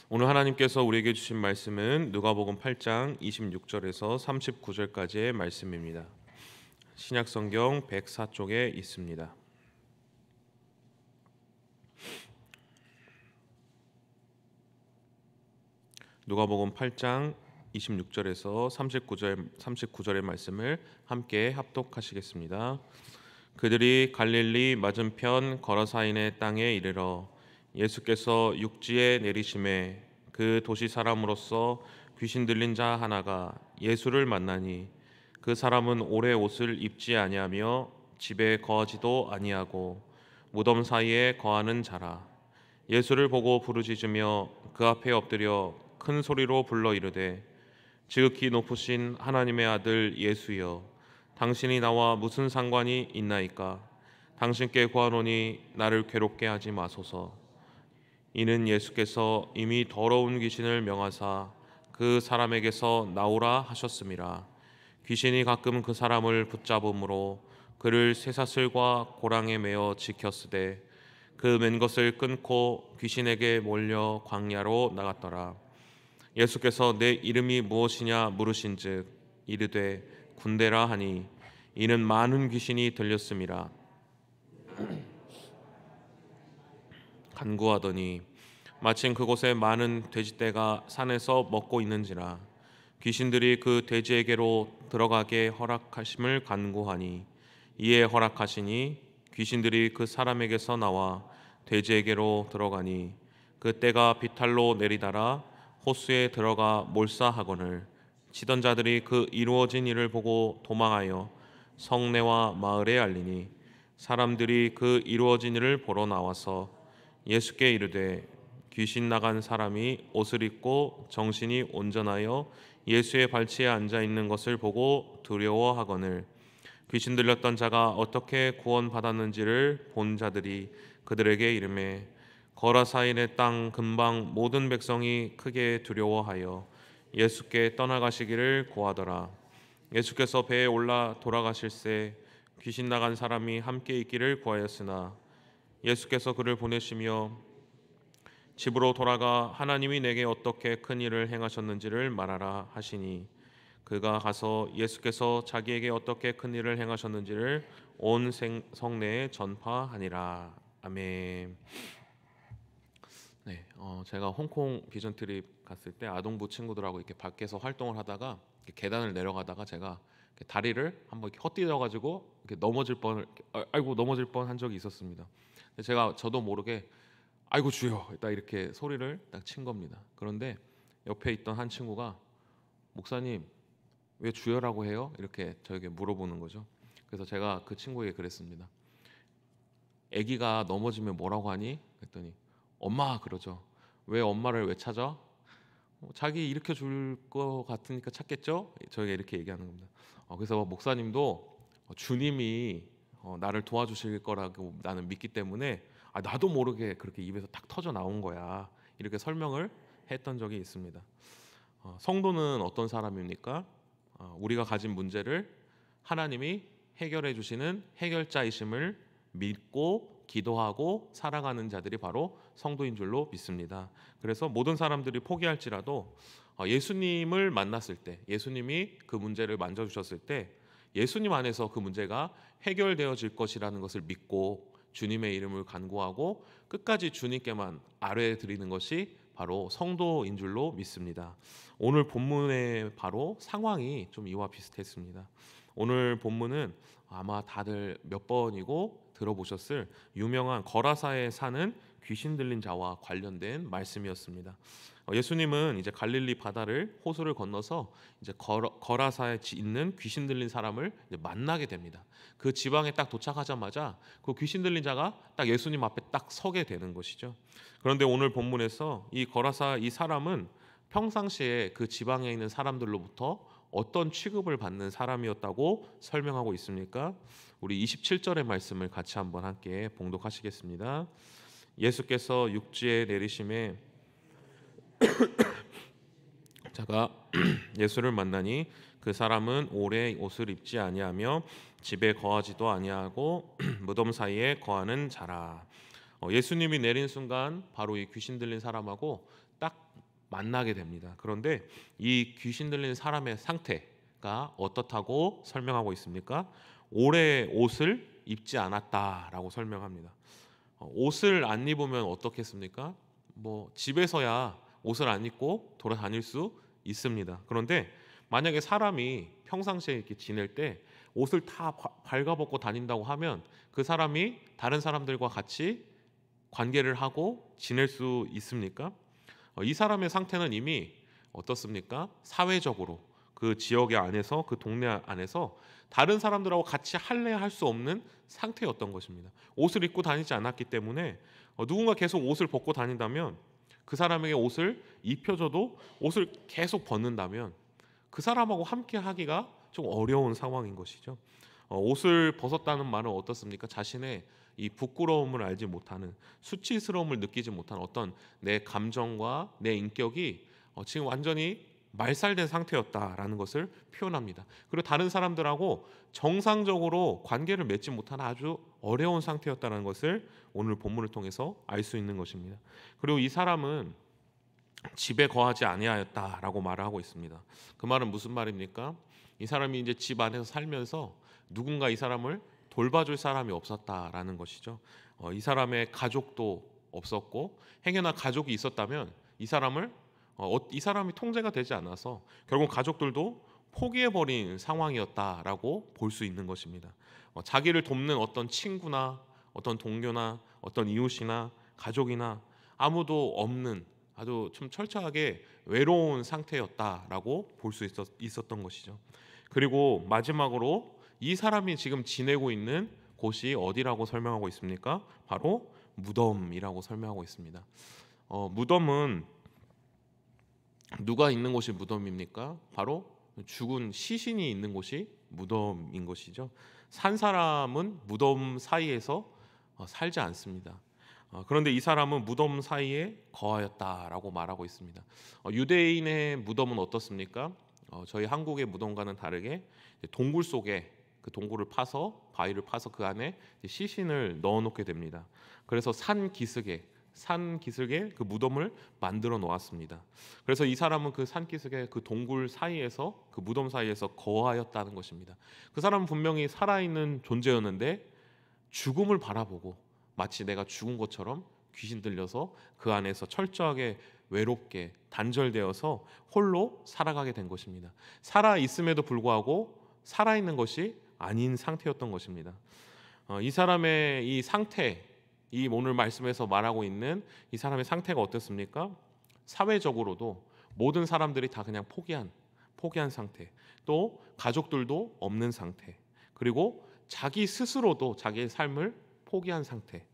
오늘 하나님께서 우리에게 주신 말씀은 누가복음 8장 26절에서 39절까지의 말씀입니다. 신약성경 104쪽에 있습니다. 누가복음 8장 26절에서 39절의 말씀을 함께 합독하시겠습니다. 그들이 갈릴리 맞은편 거라사인의 땅에 이르러 예수께서 육지에 내리심에 그 도시 사람으로서 귀신 들린 자 하나가 예수를 만나니 그 사람은 오래 옷을 입지 아니하며 집에 거하지도 아니하고 무덤 사이에 거하는 자라. 예수를 보고 부르짖으며 그 앞에 엎드려 큰 소리로 불러 이르되 지극히 높으신 하나님의 아들 예수여, 당신이 나와 무슨 상관이 있나이까? 당신께 구하노니 나를 괴롭게 하지 마소서. 이는 예수께서 이미 더러운 귀신을 명하사 그 사람에게서 나오라 하셨음이라. 귀신이 가끔 그 사람을 붙잡음으로 그를 쇠사슬과 고랑에 매어 지켰으되 그 맨 것을 끊고 귀신에게 몰려 광야로 나갔더라. 예수께서 내 이름이 무엇이냐 물으신즉 이르되 군대라 하니 이는 많은 귀신이 들렸음이라. 간구하더니 마침 그곳에 많은 돼지떼가 산에서 먹고 있는지라. 귀신들이 그 돼지에게로 들어가게 허락하심을 간구하니 이에 허락하시니 귀신들이 그 사람에게서 나와 돼지에게로 들어가니 그 떼가 비탈로 내리달아 호수에 들어가 몰사하거늘 치던 자들이 그 이루어진 일을 보고 도망하여 성내와 마을에 알리니 사람들이 그 이루어진 일을 보러 나와서 예수께 이르되 귀신 나간 사람이 옷을 입고 정신이 온전하여 예수의 발치에 앉아 있는 것을 보고 두려워하거늘 귀신 들렸던 자가 어떻게 구원받았는지를 본 자들이 그들에게 이르매 거라사인의 땅 근방 모든 백성이 크게 두려워하여 예수께 떠나가시기를 고하더라. 예수께서 배에 올라 돌아가실새 귀신 나간 사람이 함께 있기를 구하였으나 예수께서 그를 보내시며 집으로 돌아가 하나님이 내게 어떻게 큰 일을 행하셨는지를 말하라 하시니 그가 가서 예수께서 자기에게 어떻게 큰 일을 행하셨는지를 온 성내에 전파하니라. 아멘. 네, 제가 홍콩 비전 트립 갔을 때 아동부 친구들하고 이렇게 밖에서 활동을 하다가 이렇게 계단을 내려가다가 제가 이렇게 다리를 한번 이렇게 헛디뎌 가지고 이렇게 넘어질 뻔, 아이고 넘어질 뻔 한 적이 있었습니다. 근데 제가 저도 모르게 아이고 주여 딱 이렇게 소리를 딱 친 겁니다. 그런데 옆에 있던 한 친구가 목사님 왜 주여라고 해요? 이렇게 저에게 물어보는 거죠. 그래서 제가 그 친구에게 그랬습니다. 아기가 넘어지면 뭐라고 하니? 그랬더니 엄마 그러죠. 왜 엄마를 왜 찾아? 자기 일으켜 줄 것 같으니까 찾겠죠? 저에게 이렇게 얘기하는 겁니다. 그래서 목사님도 주님이 나를 도와주실 거라고 나는 믿기 때문에 나도 모르게 그렇게 입에서 탁 터져 나온 거야. 이렇게 설명을 했던 적이 있습니다. 성도는 어떤 사람입니까? 우리가 가진 문제를 하나님이 해결해 주시는 해결자이심을 믿고 기도하고 살아가는 자들이 바로 성도인 줄로 믿습니다. 그래서 모든 사람들이 포기할지라도 예수님을 만났을 때, 예수님이 그 문제를 만져주셨을 때 예수님 안에서 그 문제가 해결되어질 것이라는 것을 믿고 주님의 이름을 간구하고 끝까지 주님께만 아뢰드리는 것이 바로 성도인 줄로 믿습니다. 오늘 본문의 바로 상황이 좀 이와 비슷했습니다. 오늘 본문은 아마 다들 몇 번이고 들어보셨을 유명한 거라사에 사는 귀신 들린 자와 관련된 말씀이었습니다. 예수님은 이제 갈릴리 바다를 호수를 건너서 이제 거라사에 있는 귀신 들린 사람을 이제 만나게 됩니다. 그 지방에 딱 도착하자마자 그 귀신 들린 자가 딱 예수님 앞에 딱 서게 되는 것이죠. 그런데 오늘 본문에서 이 거라사 이 사람은 평상시에 그 지방에 있는 사람들로부터 어떤 취급을 받는 사람이었다고 설명하고 있습니까? 우리 27절의 말씀을 같이 한번 함께 봉독하시겠습니다. 예수께서 육지에 내리심에 자가 예수를 만나니 그 사람은 오래 옷을 입지 아니하며 집에 거하지도 아니하고 무덤 사이에 거하는 자라. 예수님이 내린 순간 바로 이 귀신 들린 사람하고 딱 만나게 됩니다. 그런데 이 귀신 들린 사람의 상태가 어떻다고 설명하고 있습니까? 오래 옷을 입지 않았다라고 설명합니다. 옷을 안 입으면 어떻겠습니까? 뭐 집에서야 옷을 안 입고 돌아다닐 수 있습니다. 그런데 만약에 사람이 평상시에 이렇게 지낼 때 옷을 다 발가벗고 다닌다고 하면 그 사람이 다른 사람들과 같이 관계를 하고 지낼 수 있습니까? 이 사람의 상태는 이미 어떻습니까? 사회적으로 그 지역의 안에서 그 동네 안에서 다른 사람들하고 같이 할래 할 수 없는 상태였던 것입니다. 옷을 입고 다니지 않았기 때문에 누군가 계속 옷을 벗고 다닌다면 그 사람에게 옷을 입혀줘도 옷을 계속 벗는다면 그 사람하고 함께 하기가 좀 어려운 상황인 것이죠. 옷을 벗었다는 말은 어떻습니까? 자신의 이 부끄러움을 알지 못하는, 수치스러움을 느끼지 못하는 어떤 내 감정과 내 인격이 지금 완전히 말살된 상태였다라는 것을 표현합니다. 그리고 다른 사람들하고 정상적으로 관계를 맺지 못하는 아주 어려운 상태였다는 것을 오늘 본문을 통해서 알 수 있는 것입니다. 그리고 이 사람은 집에 거하지 아니하였다라고 말을 하고 있습니다. 그 말은 무슨 말입니까? 이 사람이 이제 집 안에서 살면서 누군가 이 사람을 돌봐줄 사람이 없었다라는 것이죠. 이 사람의 가족도 없었고 행여나 가족이 있었다면 이 사람이 통제가 되지 않아서 결국 가족들도 포기해버린 상황이었다라고 볼 수 있는 것입니다. 자기를 돕는 어떤 친구나 어떤 동료나 어떤 이웃이나 가족이나 아무도 없는 아주 좀 철저하게 외로운 상태였다라고 볼 수 있었던 것이죠. 그리고 마지막으로 이 사람이 지금 지내고 있는 곳이 어디라고 설명하고 있습니까? 바로 무덤이라고 설명하고 있습니다. 무덤은 누가 있는 곳이 무덤입니까? 바로 죽은 시신이 있는 곳이 무덤인 것이죠. 산 사람은 무덤 사이에서 살지 않습니다. 그런데 이 사람은 무덤 사이에 거하였다라고 말하고 있습니다. 유대인의 무덤은 어떻습니까? 저희 한국의 무덤과는 다르게 동굴 속에 그 동굴을 파서 바위를 파서 그 안에 시신을 넣어놓게 됩니다. 그래서 산 기슭에 그 무덤을 만들어 놓았습니다. 그래서 이 사람은 그 산 기슭의 그 동굴 사이에서 그 무덤 사이에서 거하였다는 것입니다. 그 사람은 분명히 살아있는 존재였는데 죽음을 바라보고 마치 내가 죽은 것처럼 귀신 들려서 그 안에서 철저하게 외롭게 단절되어서 홀로 살아가게 된 것입니다. 살아 있음에도 불구하고 살아있는 것이 아닌 상태였던 것입니다. 이 사람의 이 상태, 이 오늘 말씀에서 말하고 있는 이 사람의 상태가 어떻습니까? 사회적으로도 모든 사람들이 다 그냥 포기한 상태, 또 가족들도 없는 상태, 그리고 자기 스스로도 자기의 삶을 포기한 상태,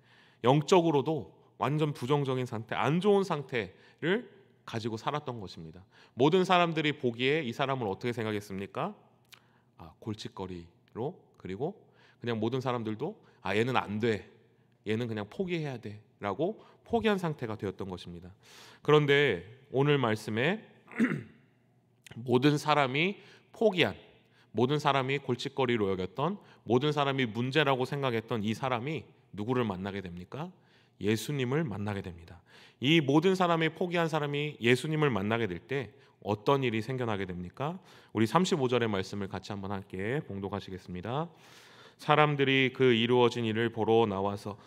영적으로도 완전 부정적인 상태, 안 좋은 상태를 가지고 살았던 것입니다. 모든 사람들이 보기에 이 사람을 어떻게 생각했습니까? 골칫거리로, 그리고 그냥 모든 사람들도 얘는 안 돼, 얘는 그냥 포기해야 돼 라고 포기한 상태가 되었던 것입니다. 그런데 오늘 말씀에 모든 사람이 포기한, 모든 사람이 골칫거리로 여겼던, 모든 사람이 문제라고 생각했던 이 사람이 누구를 만나게 됩니까? 예수님을 만나게 됩니다. 이 모든 사람이 포기한 사람이 예수님을 만나게 될 때 어떤 일이 생겨나게 됩니까? 우리 35절의 말씀을 같이 한번 함께 봉독하시겠습니다. 사람들이 그 이루어진 일을 보러 나와서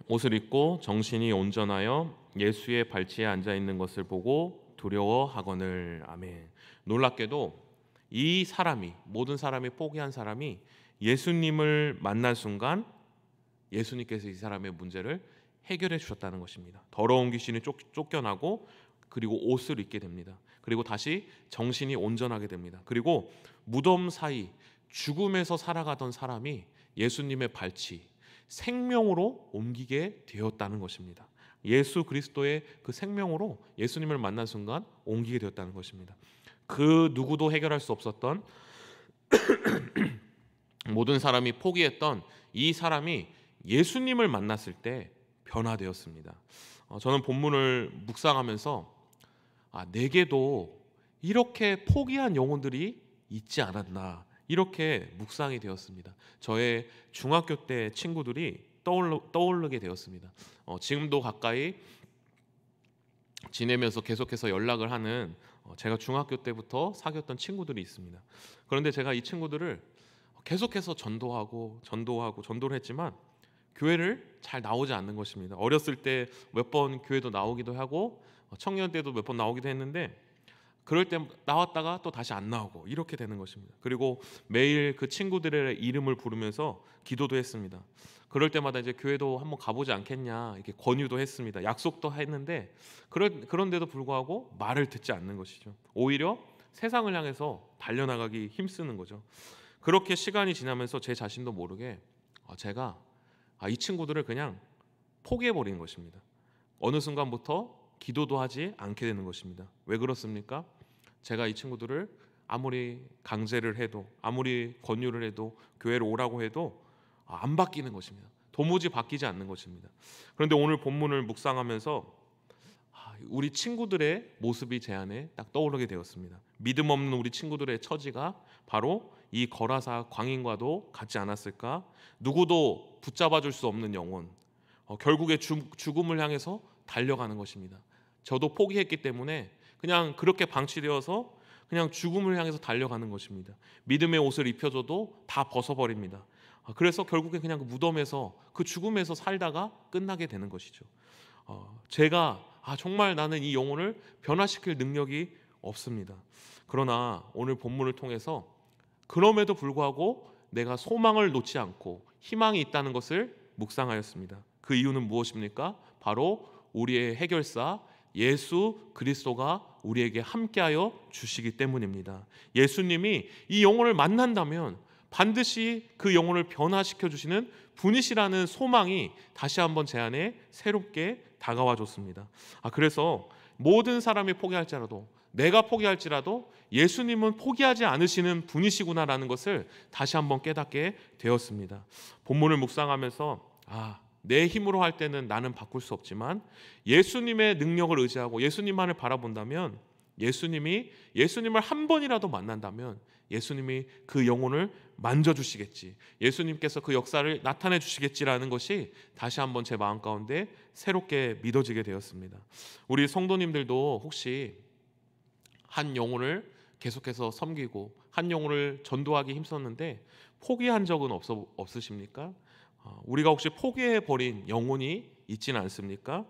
옷을 입고 정신이 온전하여 예수의 발치에 앉아 있는 것을 보고 두려워하거늘. 아멘. 놀랍게도 이 사람이, 모든 사람이 포기한 사람이 예수님을 만난 순간 예수님께서 이 사람의 문제를 해결해 주셨다는 것입니다. 더러운 귀신이 쫓겨나고 그리고 옷을 입게 됩니다. 그리고 다시 정신이 온전하게 됩니다. 그리고 무덤 사이 죽음에서 살아가던 사람이 예수님의 발치, 생명으로 옮기게 되었다는 것입니다. 예수 그리스도의 그 생명으로 예수님을 만난 순간 옮기게 되었다는 것입니다. 그 누구도 해결할 수 없었던 모든 사람이 포기했던 이 사람이 예수님을 만났을 때 변화되었습니다. 저는 본문을 묵상하면서 내게도 이렇게 포기한 영혼들이 있지 않았나, 이렇게 묵상이 되었습니다. 저의 중학교 때 친구들이 떠오르게 되었습니다. 지금도 가까이 지내면서 계속해서 연락을 하는 제가 중학교 때부터 사귀었던 친구들이 있습니다. 그런데 제가 이 친구들을 계속해서 전도를 했지만 교회를 잘 나오지 않는 것입니다. 어렸을 때 몇 번 교회도 나오기도 하고 청년 때도 몇 번 나오기도 했는데 그럴 때 나왔다가 또 다시 안 나오고 이렇게 되는 것입니다. 그리고 매일 그 친구들의 이름을 부르면서 기도도 했습니다. 그럴 때마다 이제 교회도 한번 가보지 않겠냐 이렇게 권유도 했습니다. 약속도 했는데 그런데도 불구하고 말을 듣지 않는 것이죠. 오히려 세상을 향해서 달려나가기 힘쓰는 거죠. 그렇게 시간이 지나면서 제 자신도 모르게 제가 이 친구들을 그냥 포기해 버리는 것입니다. 어느 순간부터 기도도 하지 않게 되는 것입니다. 왜 그렇습니까? 제가 이 친구들을 아무리 강제를 해도 아무리 권유를 해도 교회로 오라고 해도 안 바뀌는 것입니다. 도무지 바뀌지 않는 것입니다. 그런데 오늘 본문을 묵상하면서 우리 친구들의 모습이 제 안에 딱 떠오르게 되었습니다. 믿음 없는 우리 친구들의 처지가 바로 이 거라사 광인과도 같지 않았을까? 누구도 붙잡아 줄 수 없는 영혼, 결국에 죽음을 향해서 달려가는 것입니다. 저도 포기했기 때문에 그냥 그렇게 방치되어서 그냥 죽음을 향해서 달려가는 것입니다. 믿음의 옷을 입혀줘도 다 벗어버립니다. 그래서 결국에 그냥 그 무덤에서 그 죽음에서 살다가 끝나게 되는 것이죠. 제가 정말 나는 이 영혼을 변화시킬 능력이 없습니다. 그러나 오늘 본문을 통해서 그럼에도 불구하고 내가 소망을 놓지 않고 희망이 있다는 것을 묵상하였습니다. 그 이유는 무엇입니까? 바로 우리의 해결사 예수 그리스도가 우리에게 함께하여 주시기 때문입니다. 예수님이 이 영혼을 만난다면 반드시 그 영혼을 변화시켜 주시는 분이시라는 소망이 다시 한번 제 안에 새롭게 다가와 줬습니다. 그래서 모든 사람이 포기할지라도 내가 포기할지라도 예수님은 포기하지 않으시는 분이시구나라는 것을 다시 한번 깨닫게 되었습니다. 본문을 묵상하면서 내 힘으로 할 때는 나는 바꿀 수 없지만 예수님의 능력을 의지하고 예수님만을 바라본다면 예수님을 한 번이라도 만난다면 예수님이 그 영혼을 만져주시겠지, 예수님께서 그 역사를 나타내 주시겠지라는 것이 다시 한번 제 마음 가운데 새롭게 믿어지게 되었습니다. 우리 성도님들도 혹시 한 영혼을 계속해서 섬기고 한 영혼을 전도하기 힘썼는데 포기한 적은 없으십니까? 우리가 혹시 포기해버린 영혼이 있지는 않습니까?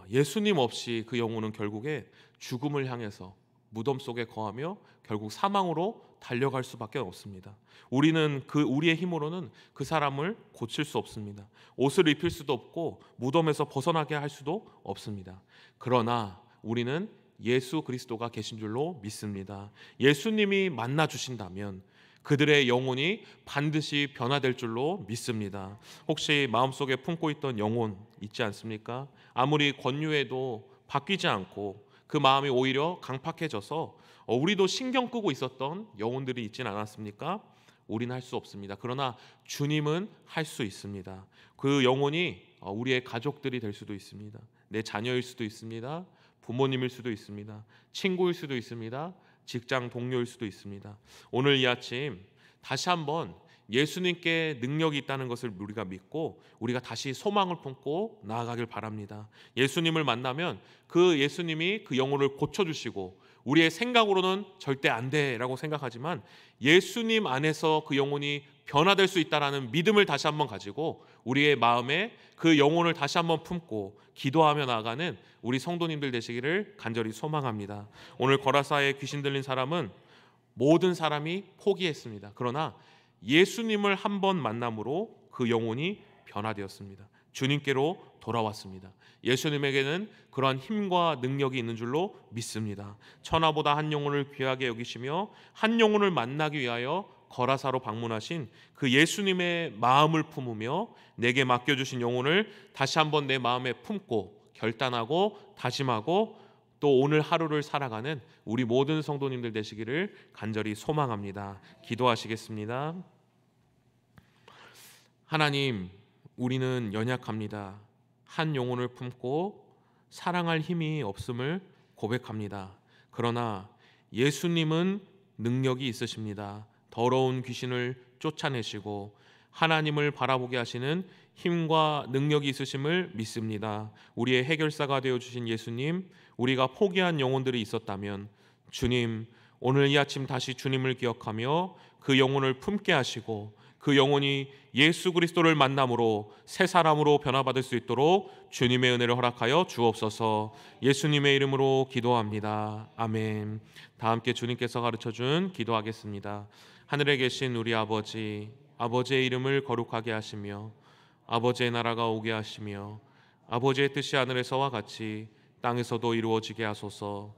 예수님 없이 그 영혼은 결국에 죽음을 향해서 무덤 속에 거하며 결국 사망으로 달려갈 수밖에 없습니다. 우리는 우리의 힘으로는 그 사람을 고칠 수 없습니다. 옷을 입힐 수도 없고 무덤에서 벗어나게 할 수도 없습니다. 그러나 우리는 예수 그리스도가 계신 줄로 믿습니다. 예수님이 만나 주신다면 그들의 영혼이 반드시 변화될 줄로 믿습니다. 혹시 마음속에 품고 있던 영혼 있지 않습니까? 아무리 권유해도 바뀌지 않고 그 마음이 오히려 강팍해져서 우리도 신경 끄고 있었던 영혼들이 있진 않았습니까? 우리는 할 수 없습니다. 그러나 주님은 할 수 있습니다. 그 영혼이 우리의 가족들이 될 수도 있습니다. 내 자녀일 수도 있습니다. 부모님일 수도 있습니다. 친구일 수도 있습니다. 직장 동료일 수도 있습니다. 오늘 이 아침 다시 한번 예수님께 능력이 있다는 것을 우리가 믿고 우리가 다시 소망을 품고 나아가길 바랍니다. 예수님을 만나면 그 예수님이 그 영혼을 고쳐주시고 우리의 생각으로는 절대 안 돼라고 생각하지만 예수님 안에서 그 영혼이 변화될 수 있다라는 믿음을 다시 한번 가지고 우리의 마음에 그 영혼을 다시 한번 품고 기도하며 나아가는 우리 성도님들 되시기를 간절히 소망합니다. 오늘 거라사에 귀신 들린 사람은 모든 사람이 포기했습니다. 그러나 예수님을 한 번 만남으로 그 영혼이 변화되었습니다. 주님께로 돌아왔습니다. 예수님에게는 그러한 힘과 능력이 있는 줄로 믿습니다. 천하보다 한 영혼을 귀하게 여기시며 한 영혼을 만나기 위하여 거라사로 방문하신 그 예수님의 마음을 품으며 내게 맡겨주신 영혼을 다시 한번 내 마음에 품고 결단하고 다짐하고 또 오늘 하루를 살아가는 우리 모든 성도님들 되시기를 간절히 소망합니다. 기도하시겠습니다. 하나님, 우리는 연약합니다. 한 영혼을 품고 사랑할 힘이 없음을 고백합니다. 그러나 예수님은 능력이 있으십니다. 더러운 귀신을 쫓아내시고 하나님을 바라보게 하시는 힘과 능력이 있으심을 믿습니다. 우리의 해결사가 되어주신 예수님, 우리가 포기한 영혼들이 있었다면 주님, 오늘 이 아침 다시 주님을 기억하며 그 영혼을 품게 하시고 그 영혼이 예수 그리스도를 만남으로 새 사람으로 변화받을 수 있도록 주님의 은혜를 허락하여 주옵소서. 예수님의 이름으로 기도합니다. 아멘. 다 함께 주님께서 가르쳐준 기도하겠습니다. 하늘에 계신 우리 아버지, 아버지의 이름을 거룩하게 하시며 아버지의 나라가 오게 하시며 아버지의 뜻이 하늘에서와 같이 땅에서도 이루어지게 하소서.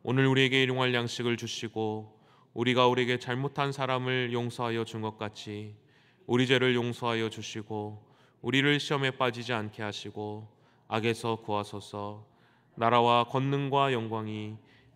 오늘 우리에게 일용할 양식을 주시고 우리가 우리에게 잘못한 사람을 용서하여 준 것 같이 우리 죄를 용서하여 주시고 우리를 시험에 빠지지 않게 하시고 악에서 구하소서. 나라와 권능과 영광이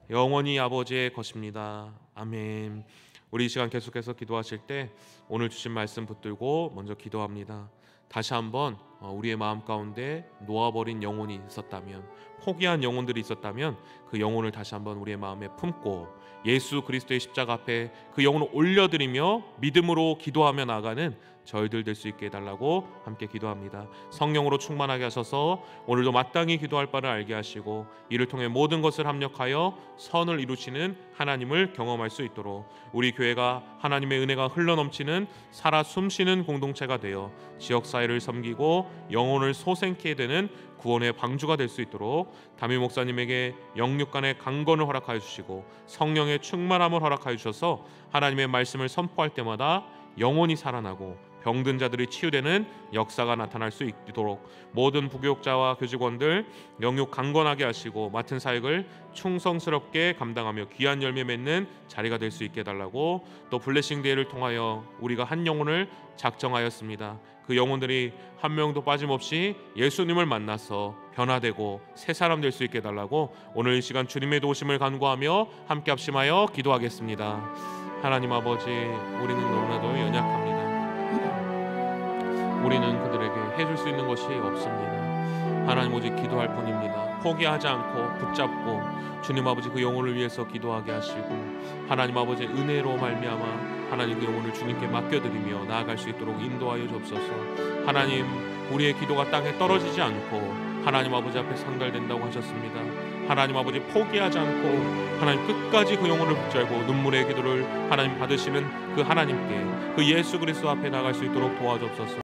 영원히 아버지의 것입니다. 아멘. 우리 이 시간 계속해서 기도하실 때 오늘 주신 말씀 붙들고 먼저 기도합니다. 다시 한번 우리의 마음 가운데 놓아버린 영혼이 있었다면, 포기한 영혼들이 있었다면 그 영혼을 다시 한번 우리의 마음에 품고 예수 그리스도의 십자가 앞에 그 영혼을 올려드리며 믿음으로 기도하며 나아가는 저희들 될 수 있게 해달라고 함께 기도합니다. 성령으로 충만하게 하셔서 오늘도 마땅히 기도할 바를 알게 하시고 이를 통해 모든 것을 합력하여 선을 이루시는 하나님을 경험할 수 있도록 우리 교회가 하나님의 은혜가 흘러넘치는 살아 숨쉬는 공동체가 되어 지역사회를 섬기고 영혼을 소생케 되는 구원의 방주가 될 수 있도록 담임 목사님에게 영육간의 강건을 허락하여 주시고 성령의 충만함을 허락하여 주셔서 하나님의 말씀을 선포할 때마다 영혼이 살아나고 병든 자들이 치유되는 역사가 나타날 수 있도록 모든 부교육자와 교직원들 영육 강건하게 하시고 맡은 사역을 충성스럽게 감당하며 귀한 열매 맺는 자리가 될 수 있게 해달라고, 또 블레싱 데이를 통하여 우리가 한 영혼을 작정하였습니다. 그 영혼들이 한 명도 빠짐없이 예수님을 만나서 변화되고 새 사람 될 수 있게 해달라고 오늘 이 시간 주님의 도우심을 간구하며 함께 합심하여 기도하겠습니다. 하나님 아버지, 우리는 너무나도 연약합니다. 우리는 그들에게 해줄 수 있는 것이 없습니다. 하나님 오직 기도할 뿐입니다. 포기하지 않고 붙잡고 주님 아버지 그 영혼을 위해서 기도하게 하시고 하나님 아버지 은혜로 말미암아 하나님 그 영혼을 주님께 맡겨드리며 나아갈 수 있도록 인도하여 주옵소서. 하나님, 우리의 기도가 땅에 떨어지지 않고 하나님 아버지 앞에 상달된다고 하셨습니다. 하나님 아버지 포기하지 않고 하나님 끝까지 그 영혼을 붙잡고 눈물의 기도를 하나님 받으시는 그 하나님께, 그 예수 그리스도 앞에 나갈 수 있도록 도와주옵소서.